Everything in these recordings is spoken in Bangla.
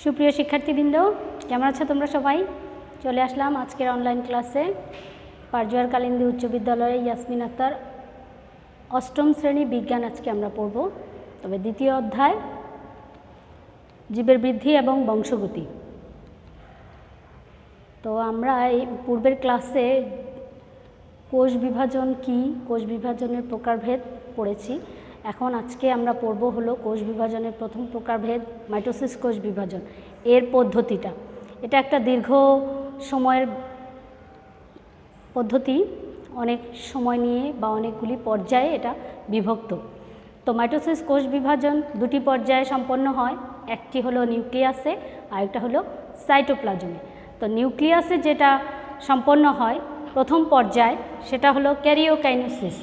সুপ্রিয় শিক্ষার্থীবৃন্দ, কেমন আছো তোমরা সবাই? চলে আসলাম আজকের অনলাইন ক্লাসে। পারজোয়ার কালিন্দী উচ্চ বিদ্যালয়ে ইয়াসমিন আক্তার, অষ্টম শ্রেণী বিজ্ঞান আজকে আমরা পড়ব। তবে দ্বিতীয় অধ্যায় জীবের বৃদ্ধি এবং বংশগতি। তো আমরা এই পূর্বের ক্লাসে কোষ বিভাজন কি, কোষ বিভাজনের প্রকারভেদ পড়েছি। এখন আজকে আমরা পড়ব হলো কোষ বিভাজনের প্রথম প্রকারভেদ মাইটোসিস কোষ বিভাজন, এর পদ্ধতিটা। এটা একটা দীর্ঘ সময়ের পদ্ধতি, অনেক সময় নিয়ে বা অনেকগুলি পর্যায়ে এটা বিভক্ত। তো মাইটোসিস কোষ বিভাজন দুটি পর্যায়ে সম্পন্ন হয়, একটি হলো নিউক্লিয়াসে আর একটা হলো সাইটোপ্লাজমে। তো নিউক্লিয়াসে যেটা সম্পন্ন হয় প্রথম পর্যায় সেটা হলো ক্যারিওকাইনেসিস।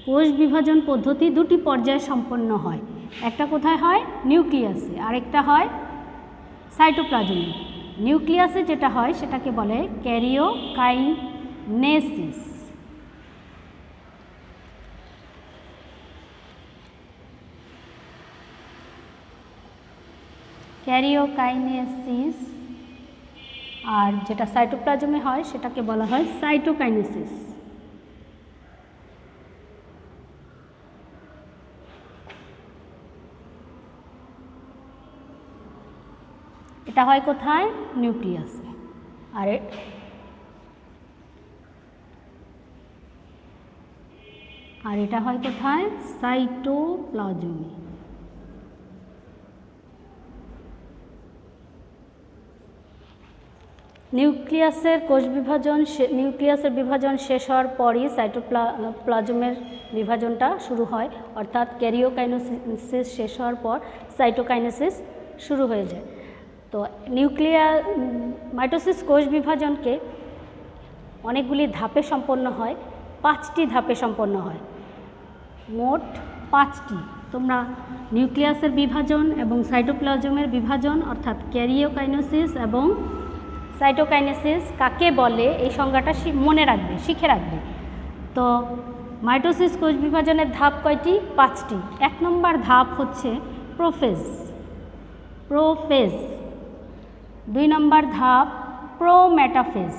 কোষ বিভাজন পদ্ধতি দুটি পর্যায়ে সম্পন্ন হয়, একটা কোথায় হয়? নিউক্লিয়াসে, আরেকটা হয় সাইটোপ্লাজমে। নিউক্লিয়াসে যেটা হয় সেটাকে বলে ক্যারিওকাইনেসিস। ক্যারিওকাইনেসিস। আর যেটা সাইটোপ্লাজমে হয় সেটাকে বলা হয় সাইটোকাইনেসিস। এটা হয় কোথায়? নিউক্লিয়াসে। আর এটা হয় কোথায়? সাইটোপ্লাজমে। নিউক্লিয়াসের কোষ বিভাজন, নিউক্লিয়াসের বিভাজন শেষ হওয়ার পরই সাইটোপ্লাজমের বিভাজনটা শুরু হয়, অর্থাৎ ক্যারিওকাইনেসিস শেষ হওয়ার পর সাইটোকাইনেসিস শুরু হয়ে যায়। তো মাইটোসিস কোষ বিভাজনকে অনেকগুলি ধাপে সম্পন্ন হয়, 5টি ধাপে সম্পন্ন হয়, মোট 5টি। তোমরা নিউক্লিয়াসের বিভাজন এবং সাইটোপ্লাজমের বিভাজন অর্থাৎ ক্যারিওকাইনেসিস এবং সাইটোকাইনেসিস কাকে বলে এই সংজ্ঞাটা মনে রাখবে, শিখে রাখবে। তো মাইটোসিস কোষ বিভাজনের ধাপ কয়টি? 5টি। 1 নম্বর ধাপ হচ্ছে প্রোফেজ। 2 নম্বর ধাপ প্রোমেটাফেজ।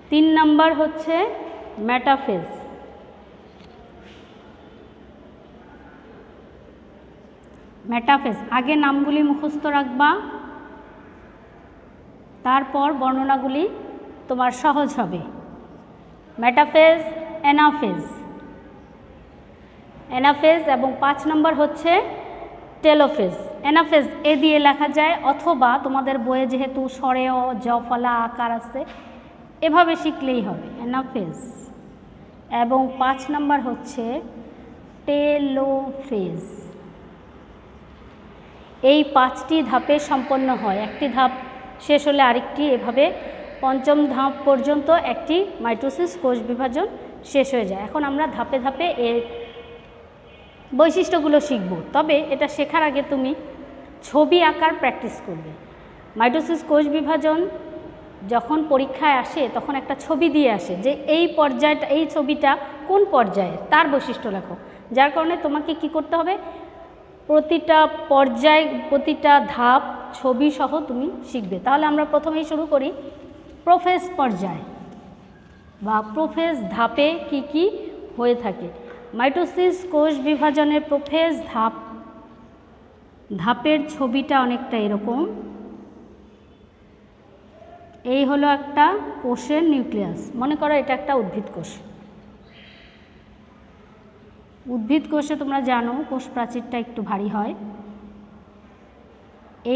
3 নম্বর হচ্ছে মেটাফেজ। আগে নামগুলি মুখস্থ রাখবা, তারপর বর্ণনাগুলি তোমার সহজ হবে। মেটাফেজ, অ্যানাফেজ এবং 5 নম্বর হচ্ছে টেলোফেজ। অ্যানাফেজ এ দিয়ে লেখা যায়, অথবা তোমাদের বইয়ে যেহেতু স্বরেয় জফলা আকার আছে এভাবে শিখলেই হবে, অ্যানাফেজ। এবং 5 নম্বর হচ্ছে টেলোফেজ। এই 5টি ধাপে সম্পন্ন হয়, একটি ধাপ শেষ হলে আরেকটি, এভাবে 5ম ধাপ পর্যন্ত একটি মাইটোসিস কোষ বিভাজন শেষ হয়ে যায়। এখন আমরা ধাপে ধাপে এর বৈশিষ্ট্যগুলো শিখব। তবে এটা শেখার আগে তুমি ছবি আঁকার প্র্যাকটিস করবে। মাইটোসিস কোষ বিভাজন যখন পরীক্ষায় আসে তখন একটা ছবি দিয়ে আসে যে এই পর্যায়টা, এই ছবিটা কোন পর্যায়ে, তার বৈশিষ্ট্য লেখো। যার কারণে তোমাকে কি করতে হবে? প্রতিটা পর্যায়, প্রতিটা ধাপ ছবি সহ তুমি শিখবে। তাহলে আমরা প্রথমেই শুরু করি প্রোফেজ পর্যায় বা প্রোফেজ ধাপে কি কি হয়ে থাকে। মাইটোসিস কোষ বিভাজনের প্রোফেজ ধাপের ছবিটা অনেকটা এরকম। এই হলো একটা কোষের নিউক্লিয়াস। মনে করো এটা একটা উদ্ভিদ কোষ। উদ্ভিদ কোষে তোমরা জানো কোষ প্রাচীরটা একটু ভারী হয়।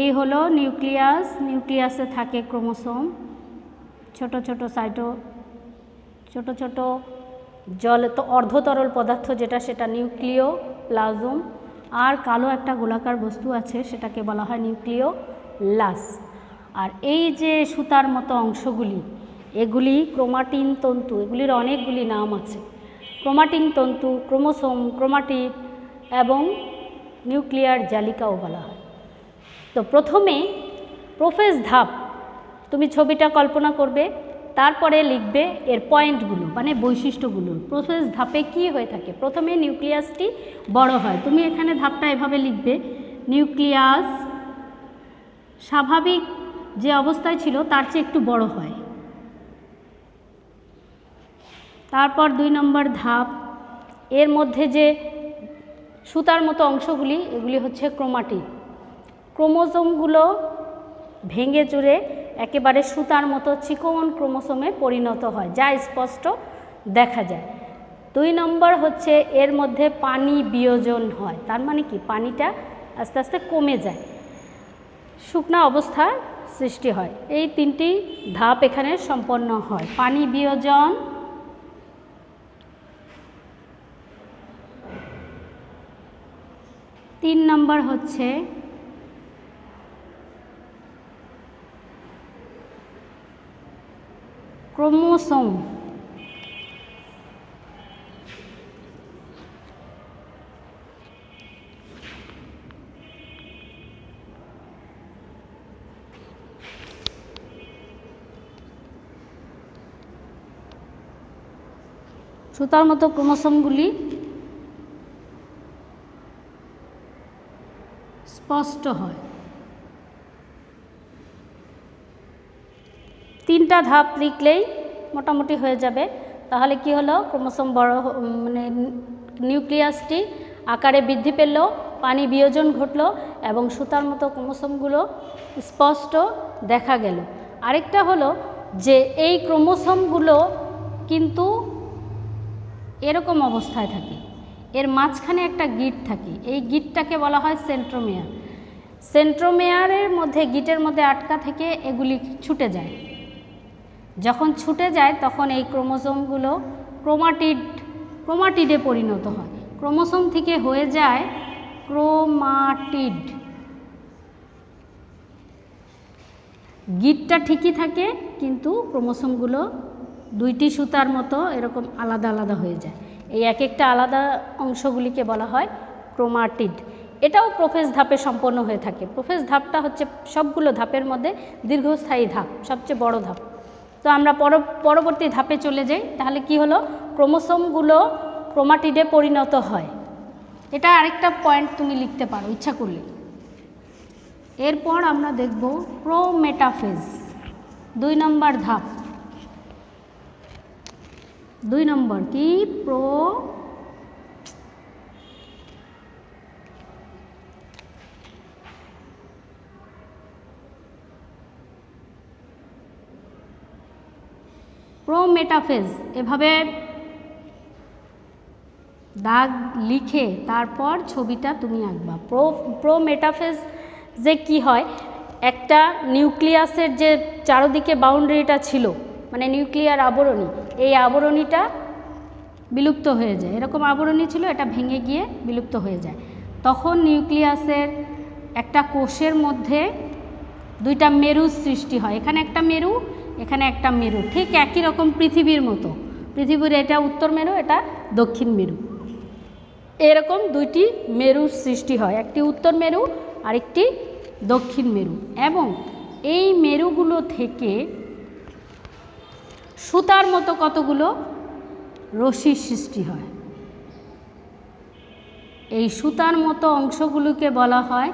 এই হলো নিউক্লিয়াস। নিউক্লিয়াসে থাকে ক্রোমোসোম, ছোট ছোট জল তো অর্ধতরল পদার্থ যেটা, সেটা নিউক্লিওপ্লাজম। আর কালো একটা গোলাকার বস্তু আছে সেটাকে বলা হয় নিউক্লিওলাস। আর এই যে সুতার মতো অংশগুলি, এগুলি ক্রোমাটিন তন্তু। এগুলির অনেকগুলি নাম আছে, ক্রোমাটিন তন্তু, ক্রোমোসোম, ক্রোমাটিড এবং নিউক্লিয়ার জালিকাও বলা হয়। তো প্রথমে প্রোফেজ ধাপ, তুমি ছবিটা কল্পনা করবে। তারপরে লিখবে এর পয়েন্টগুলো মানে বৈশিষ্ট্যগুলো। প্রোফেজ ধাপে কি হয়ে থাকে? প্রথমে নিউক্লিয়াসটি বড় হয়। তুমি এখানে ধাপটা এভাবে লিখবে, নিউক্লিয়াস স্বাভাবিক যে অবস্থায় ছিল তার চেয়ে একটু বড় হয়। তারপর 2 নম্বর ধাপ, এর মধ্যে যে সুতার মতো অংশগুলি এগুলি হচ্ছে ক্রোমাটিড। ক্রোমোসোমগুলো ভেঙে চুরে একেবারে সুতার মতো চিকন ক্রোমোসোমে পরিণত হয়, যা স্পষ্ট দেখা যায়। 2 নম্বর হচ্ছে এর মধ্যে পানি বিয়োজন হয়, তার মানে কি পানিটা আস্তে আস্তে কমে যায়, শুকনা অবস্থার সৃষ্টি হয়। এই 3টি ধাপ এখানে সম্পন্ন হয়। পানি বিয়োজন, তিন নম্বর হচ্ছে ক্রোমোসোম। সুতার মতো ক্রোমোসোমগুলি স্পষ্ট হয়। 3টা ধাপ লিখলেই মোটামুটি হয়ে যাবে। তাহলে কি হলো, ক্রোমোসোম বড় মানে নিউক্লিয়াসটি আকারে বৃদ্ধি পেল, পানি বিয়োজন ঘটল এবং সুতার মতো ক্রোমোসোমগুলো স্পষ্ট দেখা গেল। আরেকটা হলো যে এই ক্রোমোসোমগুলো কিন্তু এরকম অবস্থায় থাকে, এর মাঝখানে একটা গিঁট থাকে, এই গিঁটটাকে বলা হয় সেন্ট্রোমিয়ার। সেন্ট্রোমিয়ারের মধ্যে গিঁটের মধ্যে আটকা থেকে এগুলি ছুটে যায়। যখন ছুটে যায় তখন এই ক্রোমোসোমগুলো ক্রোমাটিডে পরিণত হয়। ক্রোমোসোম থেকে হয়ে যায় ক্রোমাটিড। গিঁটটা ঠিকই থাকে কিন্তু ক্রোমোসোমগুলো 2টি সুতার মতো এরকম আলাদা আলাদা হয়ে যায়। এই এক একটা আলাদা অংশগুলিকে বলা হয় ক্রোমাটিড। এটাও প্রোফেজ ধাপে সম্পন্ন হয়ে থাকে। প্রোফেজ ধাপটা হচ্ছে সবগুলো ধাপের মধ্যে দীর্ঘস্থায়ী ধাপ, সবচেয়ে বড় ধাপ। তো আমরা পরবর্তী ধাপে চলে যাই। তাহলে কি হলো, ক্রোমোসোমগুলো ক্রোমাটিডে পরিণত হয়। এটা আরেকটা পয়েন্ট তুমি লিখতে পারো ইচ্ছা করলে। এরপর আমরা দেখব প্রোমেটাফেজ, 2 নম্বর ধাপ। 2 নম্বর কি? প্রোমেটাফেজ। এভাবে দাগ লিখে তারপর ছবিটা তুমি আঁকবা। প্রোমেটাফেজ যে কি হয়, একটা নিউক্লিয়াসের যে চারদিকে বাউন্ডারিটা ছিল মানে নিউক্লিয়ার আবরণী, এই আবরণীটা বিলুপ্ত হয়ে যায়। এরকম আবরণী ছিল, এটা ভেঙে গিয়ে বিলুপ্ত হয়ে যায়। তখন নিউক্লিয়াসের একটা কোষের মধ্যে 2টা মেরু সৃষ্টি হয়। এখানে একটা মেরু, এখানে একটা মেরু, ঠিক একই রকম পৃথিবীর মতো। পৃথিবীর এটা উত্তর মেরু, এটা দক্ষিণ মেরু। এরকম 2টি মেরুর সৃষ্টি হয়, একটি উত্তর মেরু আরেকটি দক্ষিণ মেরু। এবং এই মেরুগুলো থেকে সুতার মতো কতগুলো রশ্মির সৃষ্টি হয়। এই সুতার মতো অংশগুলোকে বলা হয়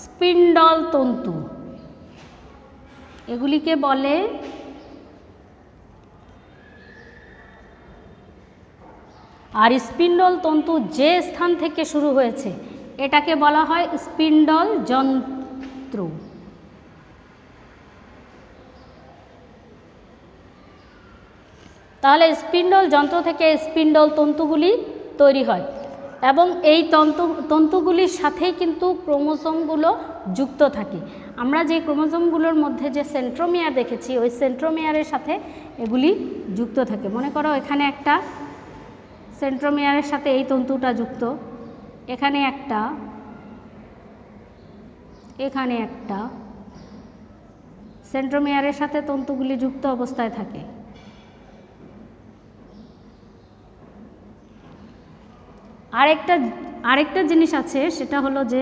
স্পিন্ডল তন্তু। এগুলিকে বলে আর স্পিন্ডল তন্তু যে স্থান থেকে শুরু হয়েছে এটাকে বলা হয় স্পিন্ডল যন্ত্র। তাহলে স্পিন্ডল যন্ত্র থেকে স্পিন্ডল তন্তুগুলি তৈরি হয় এবং এই তন্তুগুলির সাথেই কিন্তু ক্রোমোসোমগুলো যুক্ত থাকে। আমরা যে ক্রোমোসোমগুলোর মধ্যে যে সেন্ট্রোমিয়ার দেখেছি ওই সেন্ট্রোমিয়ারের সাথে এগুলি যুক্ত থাকে। মনে করো এখানে একটা সেন্ট্রোমিয়ারের সাথে এই তন্তুটা যুক্ত, এখানে একটা, এখানে একটা, সেন্ট্রোমিয়ারের সাথে তন্তুগুলি যুক্ত অবস্থায় থাকে। আরেকটা জিনিস আছে, সেটা হলো যে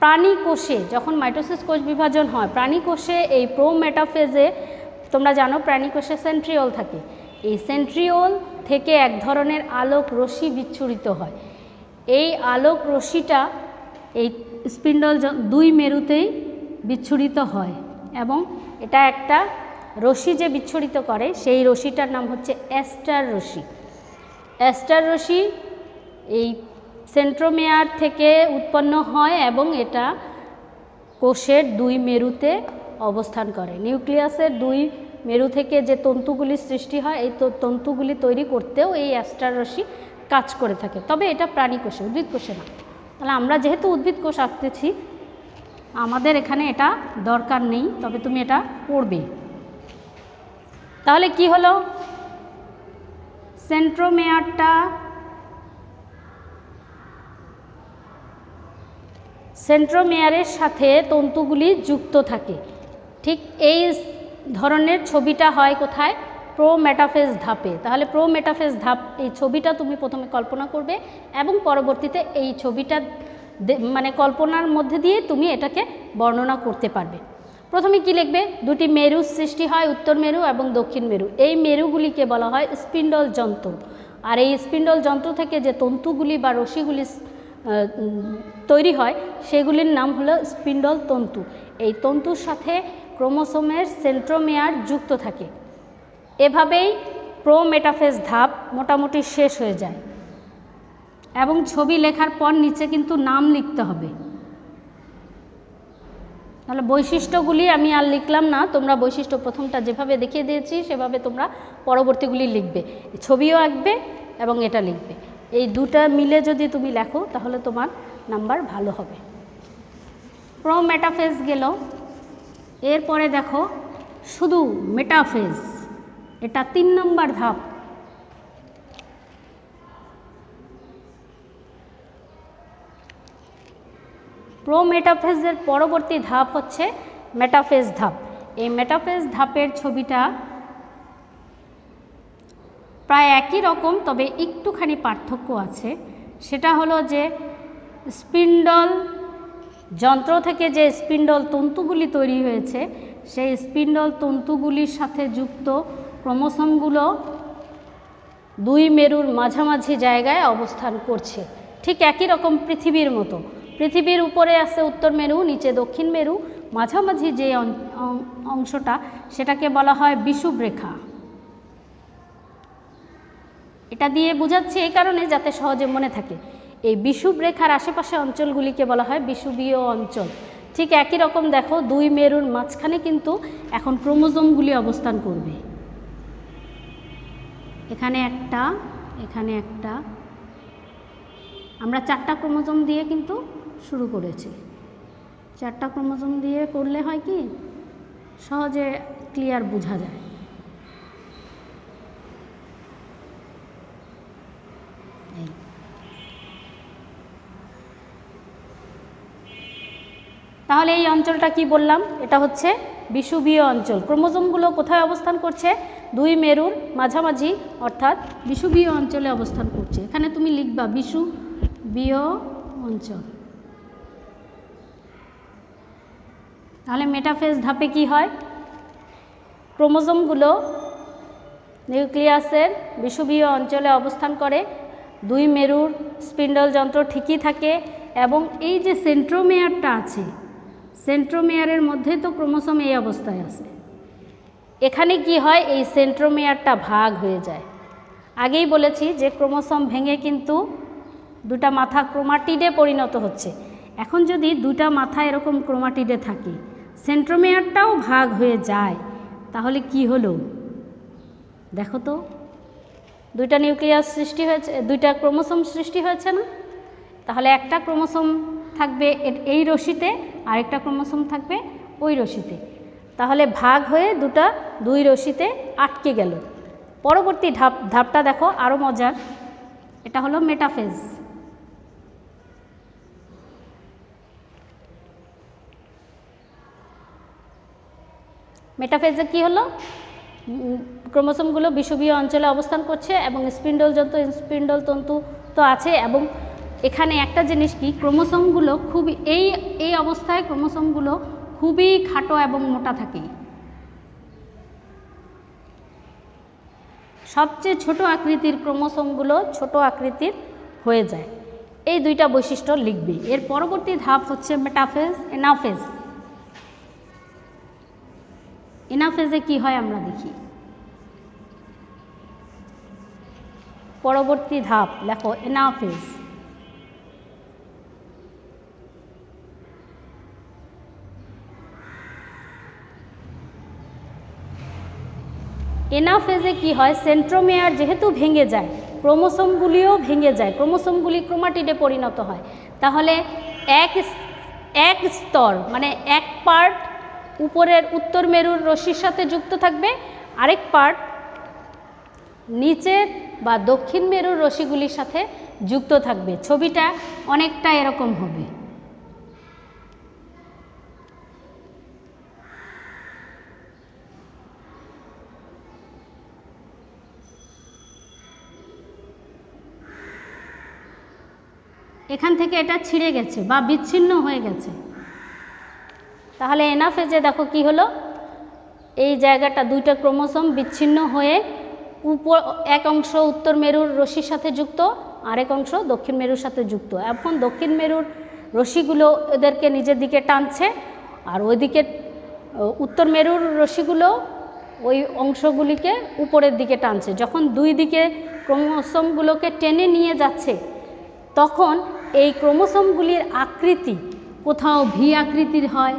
প্রাণী কোষে যখন মাইটোসিস কোষ বিভাজন হয়, প্রাণী কোষে এই প্রোমেটাফেজে তোমরা জানো প্রাণীকোষে সেন্ট্রিওল থাকে, এই সেন্ট্রিওল থেকে এক ধরনের আলোক রশ্মি বিচ্ছুরিত হয়। এই আলোক রশ্মিটা এই স্পিন্ডল দুই মেরুতেই বিচ্ছুরিত হয় এবং এটা একটা রশ্মি যে বিচ্ছুরিত করে সেই রশ্মিটার নাম হচ্ছে অ্যাস্টার রশ্মি। অ্যাস্টার রশ্মি এই সেন্ট্রোমেয়ার থেকে উৎপন্ন হয় এবং এটা কোষের দুই মেরুতে অবস্থান করে। নিউক্লিয়াসের দুই মেরু থেকে যে তন্তুগুলি সৃষ্টি হয় এই তন্তুগুলি তৈরি করতেও এই অ্যাস্টার রশ্মি কাজ করে থাকে, তবে এটা প্রাণী কোষে, উদ্ভিদ কোষে না। তাহলে আমরা যেহেতু উদ্ভিদ কোষ আঁকতেছি আমাদের এখানে এটা দরকার নেই, তবে তুমি এটা পড়বে। তাহলে কি হলো, সেন্ট্রোমেয়ারের সাথে তন্তুগুলি যুক্ত থাকে। ঠিক এই ধরনের ছবিটা হয় কোথায়, প্রোমেটাফেজ ধাপে। তাহলে প্রোমেটাফেজ ধাপ, এই ছবিটা তুমি প্রথমে কল্পনা করবে এবং পরবর্তীতে এই ছবিটা মানে কল্পনার মধ্যে দিয়ে তুমি এটাকে বর্ণনা করতে পারবে। প্রথমে কি লিখবে, দুটি মেরু সৃষ্টি হয়, উত্তর মেরু এবং দক্ষিণ মেরু। এই মেরুগুলিকে বলা হয় স্পিন্ডল যন্ত্র, আর এই স্পিন্ডল যন্ত্র থেকে যে তন্তুগুলি বা রশ্মিগুলি তৈরি হয় সেগুলির নাম হলো স্পিন্ডল তন্তু। এই তন্তুর সাথে ক্রোমোসোমের সেন্ট্রোমেয়ার যুক্ত থাকে। এভাবেই প্রোমেটাফেজ ধাপ মোটামুটি শেষ হয়ে যায় এবং ছবি লেখার পর নিচে কিন্তু নাম লিখতে হবে। তাহলে বৈশিষ্ট্যগুলি আমি আর লিখলাম না, তোমরা বৈশিষ্ট্য প্রথমটা যেভাবে দেখিয়ে দিয়েছি সেভাবে তোমরা পরবর্তীগুলি লিখবে, ছবিও আঁকবে এবং এটা লিখবে। এই দুটা মিলে যদি তুমি লেখো তাহলে তোমার নাম্বার ভালো হবে। প্রোমেটাফেজ গেল, এরপরে দেখো শুধু মেটাফেজ, এটা 3 নম্বর ধাপ। প্রোমেটাফেজের পরবর্তী ধাপ হচ্ছে মেটাফেজ ধাপ। এই মেটাফেজ ধাপের ছবিটা প্রায় একই রকম, তবে একটুখানি পার্থক্য আছে। সেটা হলো যে স্পিন্ডল যন্ত্র থেকে যে স্পিন্ডল তন্তুগুলি তৈরি হয়েছে সেই স্পিন্ডল তন্তুগুলির সাথে যুক্ত ক্রোমোসোমগুলো দুই মেরুর মাঝামাঝি জায়গায় অবস্থান করছে, ঠিক একই রকম পৃথিবীর মতো। পৃথিবীর উপরে আছে উত্তর মেরু, নিচে দক্ষিণ মেরু, মাঝামাঝি যে অংশটা সেটাকে বলা হয় বিষুবরেখা। এটা দিয়ে বোঝাচ্ছি এই কারণে যাতে সহজে মনে থাকে। এই বিষুবরেখার আশেপাশে অঞ্চলগুলিকে বলা হয় বিষুবীয় অঞ্চল। ঠিক একই রকম দেখো দুই মেরুর মাঝখানে কিন্তু এখন ক্রোমোজোমগুলি অবস্থান করবে। এখানে একটা, এখানে একটা, আমরা 4টা ক্রোমোজোম দিয়ে কিন্তু শুরু করেছি। 4টা ক্রোমোজোম দিয়ে করলে হয় কি সহজে ক্লিয়ার বোঝা যায়। তাহলে এই অঞ্চলটা কি বললাম, এটা হচ্ছে বিষুবীয় অঞ্চল। ক্রোমোজোমগুলো কোথায় অবস্থান করছে, দুই মেরুর মাঝামাঝি অর্থাৎ বিষুবীয় অঞ্চলে অবস্থান করছে। এখানে তুমি লিখবা বিষুবীয় অঞ্চল। তাহলে মেটাফেজ ধাপে কি হয়, ক্রোমোজোমগুলো নিউক্লিয়াসের বিষুবীয় অঞ্চলে অবস্থান করে, দুই মেরুর স্পিন্ডল যন্ত্র ঠিকই থাকে এবং এই যে সেন্ট্রোমেয়ারটা আছে, সেন্ট্রোমেয়ারের মধ্যে তো ক্রোমোসোম এই অবস্থায় আছে। এখানে কি হয়, এই সেন্ট্রোমেয়ারটা ভাগ হয়ে যায়। আগেই বলেছি যে ক্রোমোসোম ভেঙে কিন্তু দুটা মাথা ক্রোমাটিডে পরিণত হচ্ছে। এখন যদি দুটা মাথা এরকম ক্রোমাটিডে থাকে, সেন্ট্রোমেয়ারটাও ভাগ হয়ে যায়, তাহলে কি হলো দেখো তো, দুইটা নিউক্লিয়াস সৃষ্টি হয়েছে, দুইটা ক্রোমোসোম সৃষ্টি হয়েছে না? তাহলে একটা ক্রোমোসোম থাকবে এই রশ্মিতে, আরেকটা ক্রোমোসোম থাকবে ওই রশ্মিতে। তাহলে ভাগ হয়ে দুই রশ্মিতে আটকে গেল। পরবর্তী ধাপটা দেখো আরও মজার, এটা হলো মেটাফেজ। মেটাফেজে কি হলো, ক্রোমোসোমগুলো বিষুবীয় অঞ্চলে অবস্থান করছে এবং স্পিন্ডল তন্তু তো আছে। এবং এখানে একটা জিনিস কি, ক্রোমোসোমগুলো খুবই এই অবস্থায় ক্রোমোসোমগুলো খুবই খাটো এবং মোটা থাকে। সবচেয়ে ছোট আকৃতির ক্রোমোসোমগুলো ছোট আকৃতির হয়ে যায়। এই দুইটা বৈশিষ্ট্য লিখবে। এর পরবর্তী ধাপ হচ্ছে মেটাফেজ, এনাফেজ। এনাফেজে কি হয় আমরা দেখি। পরবর্তী ধাপ লেখো এনাফেজ। এনাফেজে কি হয়, সেন্ট্রোমিয়ার যেহেতু ভেঙে যায়, ক্রোমোসোমগুলিও ভেঙে যায়, ক্রোমোসোমগুলি ক্রোমাটিডে পরিণত হয়। তাহলে এক স্তর মানে এক পার্ট উপরের উত্তর মেরুর রশ্মির সাথে যুক্ত থাকবে, আরেক পার্ট নিচের বা দক্ষিণ মেরুর রশ্মিগুলির সাথে যুক্ত থাকবে। ছবিটা অনেকটা এরকম হবে। এখান থেকে এটা ছিঁড়ে গেছে বা বিচ্ছিন্ন হয়ে গেছে। তাহলে এনাফেজে দেখো কি হলো, এই জায়গাটা দুইটা ক্রোমোসোম বিচ্ছিন্ন হয়ে উপর এক অংশ উত্তর মেরুর রশ্মির সাথে যুক্ত, আরেক অংশ দক্ষিণ মেরুর সাথে যুক্ত। এখন দক্ষিণ মেরুর রশ্মিগুলো এদেরকে নিজের দিকে টানছে, আর ওইদিকে উত্তর মেরুর রশ্মিগুলো ওই অংশগুলিকে উপরের দিকে টানছে। যখন দুই দিকে ক্রোমোসোমগুলোকে টেনে নিয়ে যাচ্ছে, তখন এই ক্রোমোসোমগুলির আকৃতি কোথাও ভি আকৃতির হয়,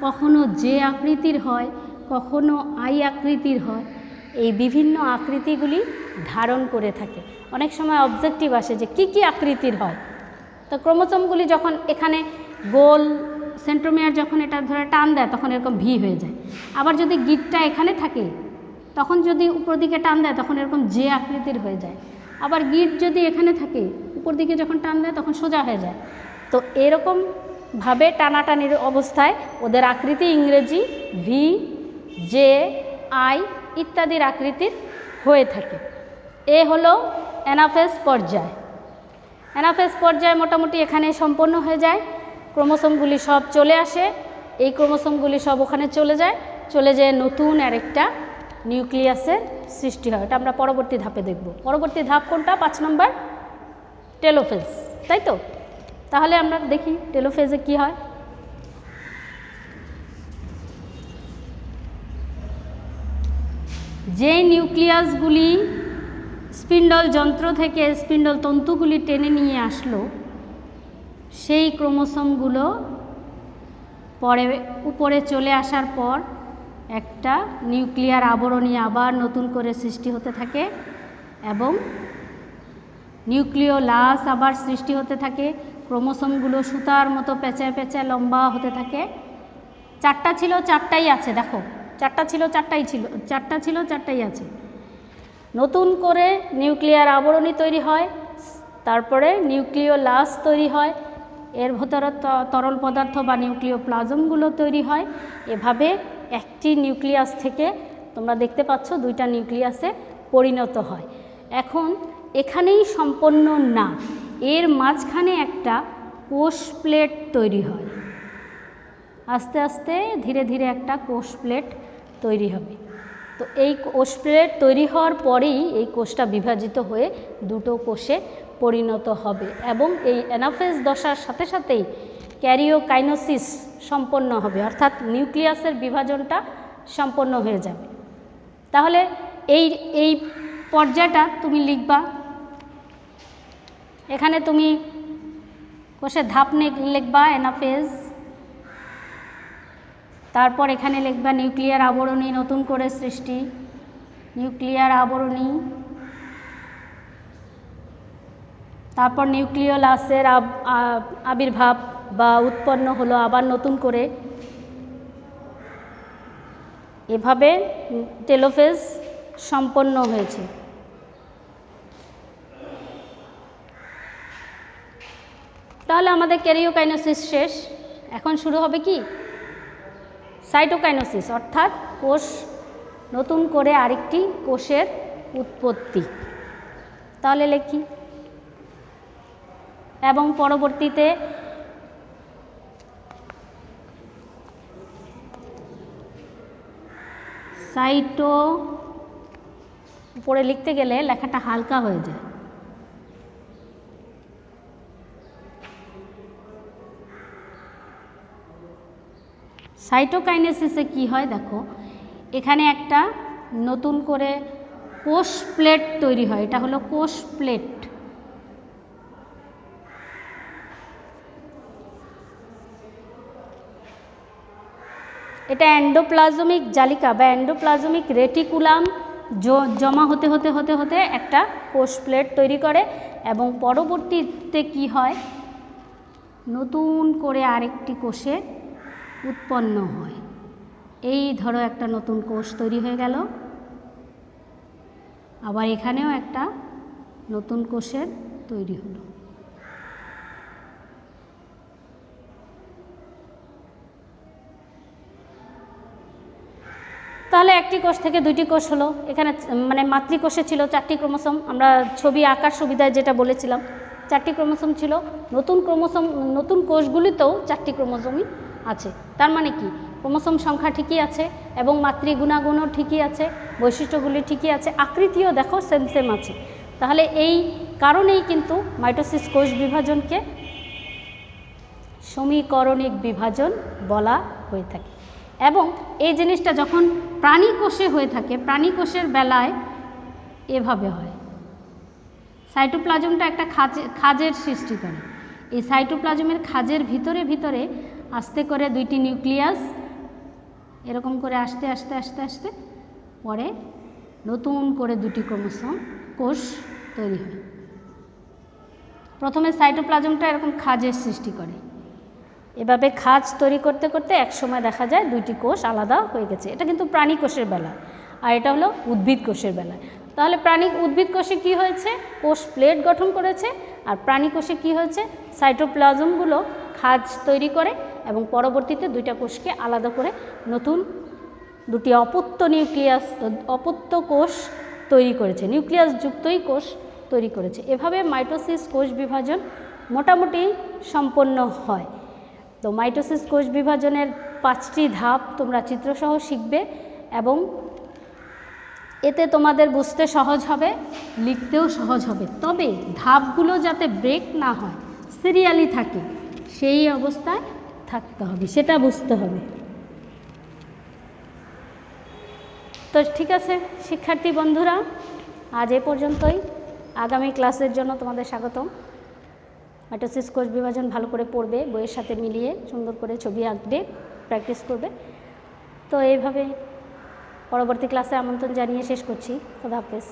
কখনো জে আকৃতির হয়, কখনো আই আকৃতির হয়। এই বিভিন্ন আকৃতিগুলি ধারণ করে থাকে। অনেক সময় অবজেক্টিভ আসে যে কি আকৃতির হয়। তো ক্রোমোসোমগুলি যখন এখানে গোল, সেন্ট্রোমিয়ার যখন এটা ধরে টান দেয় তখন এরকম ভি হয়ে যায়। আবার যদি গিটটা এখানে থাকে তখন যদি উপর দিকে টান দেয় তখন এরকম জে আকৃতির হয়ে যায়। আবার গিট যদি এখানে থাকে উপর দিকে যখন টান দেয় তখন সোজা হয়ে যায়। তো এরকমভাবে টানাটানির অবস্থায় ওদের আকৃতি ইংরেজি ভি, জে, আই ইত্যাদির আকৃতির হয়ে থাকে। এ হলো অ্যানাফেজ পর্যায়। অ্যানাফেজ পর্যায় মোটামুটি এখানে সম্পন্ন হয়ে যায়। ক্রোমোসোমগুলি সব চলে আসে, এই ক্রোমোসোমগুলি সব ওখানে চলে যায় নতুন আরেকটা নিউক্লিয়াসের সৃষ্টি হয়। এটা আমরা পরবর্তী ধাপে দেখব। পরবর্তী ধাপ কোনটা? 5 নম্বর, টেলোফেজ, তাই তো? তাহলে আমরা দেখি টেলোফেজে কি হয়। যে নিউক্লিয়াসগুলি স্পিন্ডল যন্ত্র থেকে স্পিন্ডল তন্তুগুলি টেনে নিয়ে আসলো, সেই ক্রোমোসোমগুলো পরে উপরে চলে আসার পর একটা নিউক্লিয়ার আবরণী আবার নতুন করে সৃষ্টি হতে থাকে এবং নিউক্লিওলাস আবার সৃষ্টি হতে থাকে। ক্রোমোসোমগুলো সুতার মতো পেঁচায় পেঁচায় লম্বা হতে থাকে। 4টা ছিল, 4টাই আছে, দেখো 4টা ছিল, 4টাই ছিল, 4টা ছিল, 4টাই আছে। নতুন করে নিউক্লিয়ার আবরণী তৈরি হয়, তারপরে নিউক্লিওলাস তৈরি হয়, এর ভেতরে তরল পদার্থ বা নিউক্লিওপ্লাজমগুলো তৈরি হয়। এভাবে একটি নিউক্লিয়াস থেকে তোমরা দেখতে পাচ্ছ 2টা নিউক্লিয়াসে পরিণত হয়। এখন এখানেই সম্পন্ন না, এর মাঝখানে একটা কোষ প্লেট তৈরি হয়। আস্তে আস্তে ধীরে ধীরে একটা কোষ প্লেট তৈরি হবে। তো এই কোষ প্লেট তৈরি হওয়ার পরেই এই কোষটা বিভাজিত হয়ে 2টো কোষে পরিণত হবে এবং এই অ্যানাফেজ দশার সাথে সাথেই ক্যারিওকাইনোসিস সম্পন্ন হবে, অর্থাৎ নিউক্লিয়াসের বিভাজনটা সম্পন্ন হয়ে যাবে। তাহলে এই পর্যায়টা তুমি লিখবা। এখানে তুমি কোষের ধাপ লিখবা অ্যানাফেজ, তারপর এখানে লিখবা নিউক্লিয়ার আবরণী নতুন করে সৃষ্টি, নিউক্লিয়ার আবরণী, তারপর নিউক্লিওলাসের আবির্ভাব বা উৎপন্ন হলো আবার নতুন করে। এভাবে টেলোফেজ সম্পন্ন হয়েছে। তাহলে আমাদের ক্যারিওকাইনোসিস শেষ। এখন শুরু হবে কি? সাইটোকাইনোসিস, অর্থাৎ কোষ নতুন করে আরেকটি কোষের উৎপত্তি। তাহলে লিখি, এবং পরবর্তীতে সাইটোকাইনেসিস উপরে লিখতে গেলে লেখাটা হালকা হয়ে যায়। সাইটোকাইনেসিসে কি হয় দেখো, এখানে একটা নতুন করে কোষ প্লেট তৈরি হয়, এটা হলো কোষ প্লেট। এটা এন্ডোপ্লাজমিক জালিকা বা এন্ডোপ্লাজমিক রেটিকুলাম জমা হতে হতে হতে হতে একটা কোষ প্লেট তৈরি করে এবং পরবর্তীতে কি হয়, নতুন করে আরেকটি কোষে উৎপন্ন হয়। এই ধরো একটা নতুন কোষ তৈরি হয়ে গেল, আবার এখানেও একটা নতুন কোষের তৈরি হলো। তাহলে একটি কোষ থেকে দুইটি কোষ হলো। এখানে মানে মাতৃকোষে ছিল 4টি ক্রোমোসোম, আমরা ছবি আঁকার সুবিধায় যেটা বলেছিলাম 4টি ক্রোমোসোম ছিল। নতুন কোষগুলিতেও 4টি ক্রোমোসোমই আছে। তার মানে কি, ক্রোমোসোম সংখ্যা ঠিকই আছে এবং মাতৃগুণাগুণও ঠিকই আছে, বৈশিষ্ট্যগুলি ঠিকই আছে, আকৃতিও দেখো সেম সেম আছে। তাহলে এই কারণেই কিন্তু মাইটোসিস কোষ বিভাজনকে সমীকরণিক বিভাজন বলা হয়ে থাকে। এবং এই জিনিসটা যখন প্রাণী কোষে হয়ে থাকে, প্রাণী কোষের বেলায় এভাবে হয়। সাইটোপ্লাজমটা একটা খাঁজের সৃষ্টি করে। এই সাইটোপ্লাজমের খাঁজের ভিতরে ভিতরে আস্তে করে দুইটি নিউক্লিয়াস এরকম করে আস্তে আস্তে আস্তে আস্তে পরে নতুন করে দুটি ক্রোমোসোম কোষ তৈরি হয়। প্রথমে সাইটোপ্লাজমটা এরকম খাঁজের সৃষ্টি করে, এভাবে খাঁজ তৈরি করতে করতে একসময় দেখা যায় দুইটি কোষ আলাদা হয়ে গেছে। এটা কিন্তু প্রাণী কোষের বেলায়, আর এটা হলো উদ্ভিদ কোষের বেলায়। তাহলে উদ্ভিদ কোষে কী হয়েছে, কোষ প্লেট গঠন করেছে, আর প্রাণী কোষে কী হয়েছে, সাইটোপ্লাজমগুলো খাঁজ তৈরি করে এবং পরবর্তীতে দুইটা কোষকে আলাদা করে নতুন দুটি অপত্য কোষ তৈরি করেছে, নিউক্লিয়াস যুক্তই কোষ তৈরি করেছে। এভাবে মাইটোসিস কোষ বিভাজন মোটামুটি সম্পন্ন হয়। তো মাইটোসিস কোষ বিভাজনের 5টি ধাপ তোমরা চিত্রসহ শিখবে এবং এতে তোমাদের বুঝতে সহজ হবে, লিখতেও সহজ হবে। তবে ধাপগুলো যাতে ব্রেক না হয়, সিরিয়ালি থাকে, সেই অবস্থায় থাকতে হবে, সেটা বুঝতে হবে। তো ঠিক আছে শিক্ষার্থী বন্ধুরা, আজ এ পর্যন্তই। আগামী ক্লাসের জন্য তোমাদের স্বাগতম। মাইটোসিস কোষ বিভাজন ভালো করে পড়বে, বইয়ের সাথে মিলিয়ে সুন্দর করে ছবি আঁকবে, প্র্যাকটিস করবে। তো এইভাবে পরবর্তী ক্লাসে আমন্ত্রণ জানিয়ে শেষ করছি। খোদা হাফেজ।